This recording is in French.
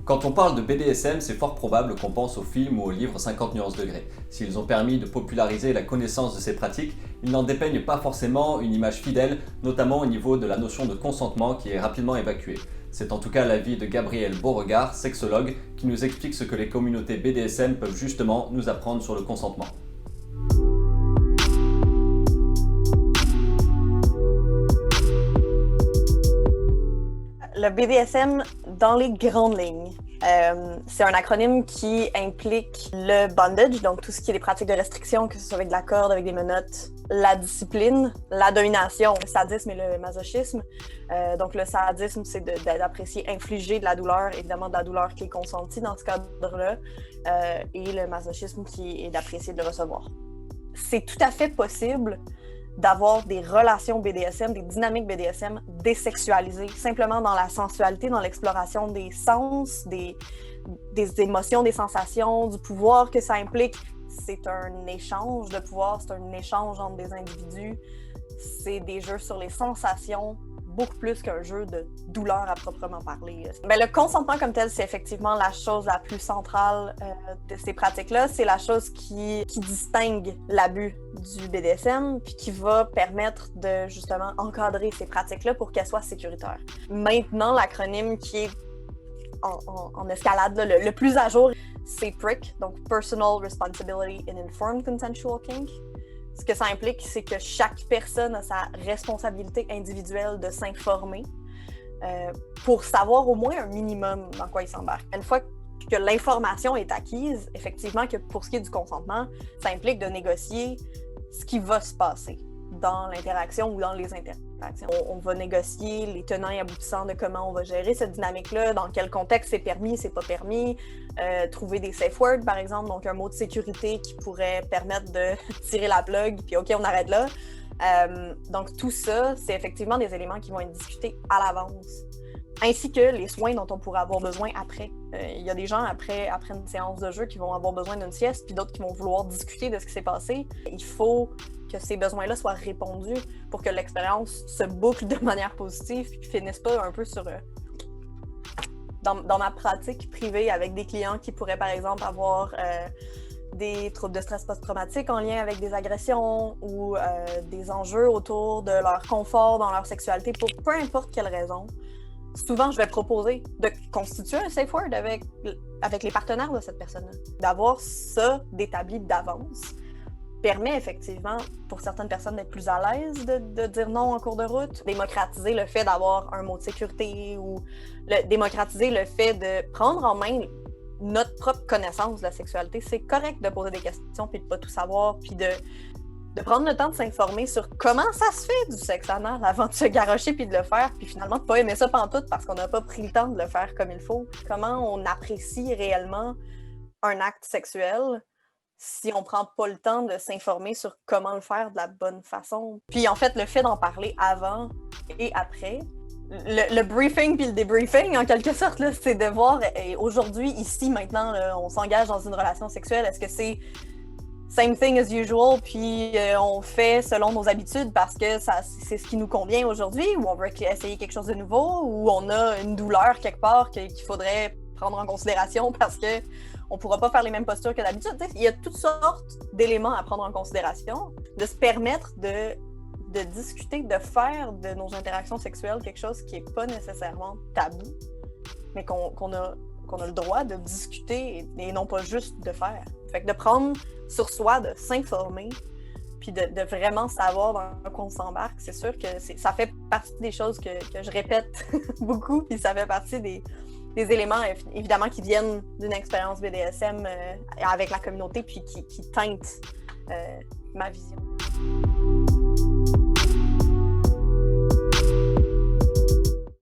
Quand on parle de BDSM, c'est fort probable qu'on pense au film ou au livre 50 nuances degrés. S'ils ont permis de populariser la connaissance de ces pratiques, ils n'en dépeignent pas forcément une image fidèle, notamment au niveau de la notion de consentement qui est rapidement évacuée. C'est en tout cas l'avis de Gabrielle Beauregard, sexologue, qui nous explique ce que les communautés BDSM peuvent justement nous apprendre sur le consentement. Le BDSM dans les grandes lignes. C'est un acronyme qui implique le bondage, donc tout ce qui est des pratiques de restriction, que ce soit avec de la corde, avec des menottes, la discipline, la domination, le sadisme et le masochisme. Donc le sadisme, c'est d'apprécier infliger de la douleur, évidemment de la douleur qui est consentie dans ce cadre-là, et le masochisme qui est d'apprécier de le recevoir. C'est tout à fait possible d'avoir des relations BDSM, des dynamiques BDSM désexualisées, simplement dans la sensualité, dans l'exploration des sens, des émotions, des sensations, du pouvoir que ça implique. C'est un échange de pouvoir, c'est un échange entre des individus, c'est des jeux sur les sensations, beaucoup plus qu'un jeu de douleur à proprement parler. Mais le consentement comme tel, c'est effectivement la chose la plus centrale de ces pratiques-là. C'est la chose qui distingue l'abus du BDSM, puis qui va permettre de justement encadrer ces pratiques-là pour qu'elles soient sécuritaires. Maintenant, l'acronyme qui est en escalade, là, le plus à jour, c'est PRIC, donc Personal Responsibility in Informed Consensual Kink. Ce que ça implique, c'est que chaque personne a sa responsabilité individuelle de s'informer pour savoir au moins un minimum dans quoi il s'embarque. Une fois que l'information est acquise, effectivement, que pour ce qui est du consentement, ça implique de négocier ce qui va se passer dans l'interaction ou dans les interactions. On va négocier les tenants et aboutissants de comment on va gérer cette dynamique-là, dans quel contexte c'est permis, c'est pas permis, trouver des safe words, par exemple, donc un mot de sécurité qui pourrait permettre de tirer la plug, puis OK, on arrête là. Donc tout ça, c'est effectivement des éléments qui vont être discutés à l'avance, ainsi que les soins dont on pourrait avoir besoin après. Il y a des gens, après une séance de jeu, qui vont avoir besoin d'une sieste, puis d'autres qui vont vouloir discuter de ce qui s'est passé. Il faut que ces besoins-là soient répondus pour que l'expérience se boucle de manière positive puis finisse pas un peu sur... Dans ma pratique privée avec des clients qui pourraient, par exemple, avoir des troubles de stress post-traumatique en lien avec des agressions ou des enjeux autour de leur confort dans leur sexualité, pour peu importe quelle raison. Souvent, je vais proposer de constituer un safe word avec les partenaires de cette personne-là. D'avoir ça d'établi d'avance permet effectivement, pour certaines personnes, d'être plus à l'aise de dire non en cours de route. Démocratiser le fait d'avoir un mot de sécurité ou démocratiser le fait de prendre en main notre propre connaissance de la sexualité. C'est correct de poser des questions puis de pas tout savoir, puis de prendre le temps de s'informer sur comment ça se fait du sexe anal avant de se garrocher puis de le faire, puis finalement de pas aimer ça pantoute parce qu'on n'a pas pris le temps de le faire comme il faut. Comment on apprécie réellement un acte sexuel si on prend pas le temps de s'informer sur comment le faire de la bonne façon. Puis en fait, le fait d'en parler avant et après, le briefing puis le débriefing, en quelque sorte, là, c'est de voir, aujourd'hui, ici, maintenant, là, on s'engage dans une relation sexuelle, est-ce que c'est same thing as usual, puis on fait selon nos habitudes parce que c'est ce qui nous convient aujourd'hui, ou on veut essayer quelque chose de nouveau, ou on a une douleur quelque part qu'il faudrait prendre en considération parce que on pourra pas faire les mêmes postures que d'habitude. Il y a toutes sortes d'éléments à prendre en considération, de se permettre de discuter, de faire de nos interactions sexuelles quelque chose qui est pas nécessairement tabou, mais qu'on a le droit de discuter et non pas juste de faire. Fait que de prendre sur soi, de s'informer, puis de vraiment savoir dans quoi on s'embarque, c'est sûr que ça fait partie des choses que je répète beaucoup, puis ça fait partie des éléments, évidemment, qui viennent d'une expérience BDSM avec la communauté, puis qui teintent ma vision.